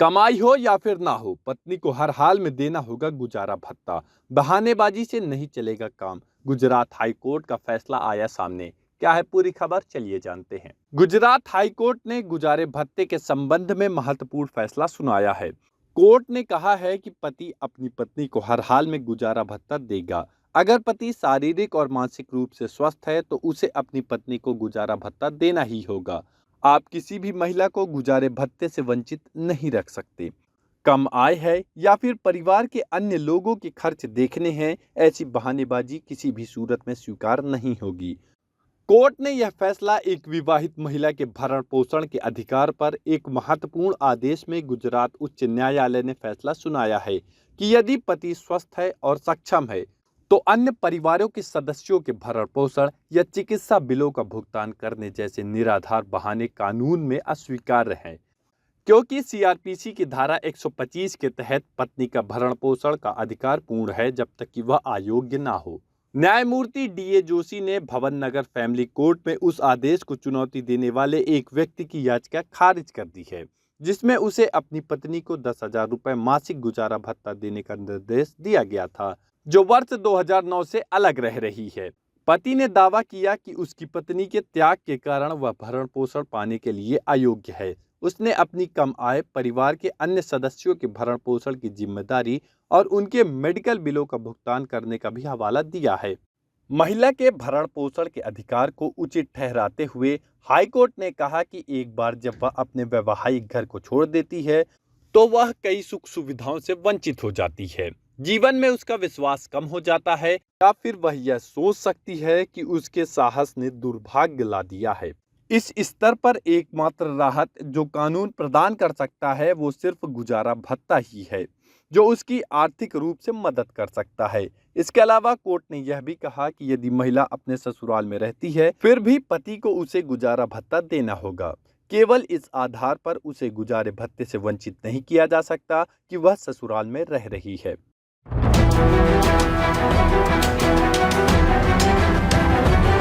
कमाई हो या फिर ना हो, पत्नी को हर हाल में देना होगा गुजारा भत्ता। बहानेबाजी से नहीं चलेगा काम। गुजरात हाई कोर्ट का फैसला आया सामने। क्या है पूरी खबर, चलिए जानते हैं। गुजरात हाई कोर्ट ने गुजारे भत्ते के संबंध में महत्वपूर्ण फैसला सुनाया है। कोर्ट ने कहा है कि पति अपनी पत्नी को हर हाल में गुजारा भत्ता देगा। अगर पति शारीरिक और मानसिक रूप से स्वस्थ है तो उसे अपनी पत्नी को गुजारा भत्ता देना ही होगा। आप किसी भी महिला को गुजारे भत्ते से वंचित नहीं रख सकते। कम आय है या फिर परिवार के अन्य लोगों के खर्च देखने हैं, ऐसी बहानेबाजी किसी भी सूरत में स्वीकार नहीं होगी। कोर्ट ने यह फैसला एक विवाहित महिला के भरण पोषण के अधिकार पर एक महत्वपूर्ण आदेश में गुजरात उच्च न्यायालय ने फैसला सुनाया है कि यदि पति स्वस्थ है और सक्षम है तो अन्य परिवारों के सदस्यों के भरण पोषण या चिकित्सा बिलों का भुगतान करने जैसे निराधार बहाने कानून में अस्वीकार्य हैं, क्योंकि सीआरपीसी की धारा 125 के तहत पत्नी का भरण पोषण का अधिकार पूर्ण है जब तक कि वह अयोग्य ना हो। न्यायमूर्ति डीए जोशी ने भवन नगर फैमिली कोर्ट में उस आदेश को चुनौती देने वाले एक व्यक्ति की याचिका खारिज कर दी है, जिसमें उसे अपनी पत्नी को 10,000 रुपये मासिक गुजारा भत्ता देने का निर्देश दिया गया था, जो वर्ष 2009 से अलग रह रही है। पति ने दावा किया कि उसकी पत्नी के त्याग के कारण वह भरण पोषण पाने के लिए अयोग्य है। उसने अपनी कम आय, परिवार के अन्य सदस्यों के भरण पोषण की जिम्मेदारी और उनके मेडिकल बिलों का भुगतान करने का भी हवाला दिया है। महिला के भरण पोषण के अधिकार को उचित ठहराते हुए हाईकोर्ट ने कहा कि एक बार जब वह अपने वैवाहिक घर को छोड़ देती है तो वह कई सुख सुविधाओं से वंचित हो जाती है। जीवन में उसका विश्वास कम हो जाता है या फिर वह यह सोच सकती है कि उसके साहस ने दुर्भाग्य ला दिया है। इस स्तर पर एकमात्र राहत जो कानून प्रदान कर सकता है वो सिर्फ गुजारा भत्ता ही है, जो उसकी आर्थिक रूप से मदद कर सकता है। इसके अलावा कोर्ट ने यह भी कहा कि यदि महिला अपने ससुराल में रहती है फिर भी पति को उसे गुजारा भत्ता देना होगा। केवल इस आधार पर उसे गुजारे भत्ते से वंचित नहीं किया जा सकता कि वह ससुराल में रह रही है।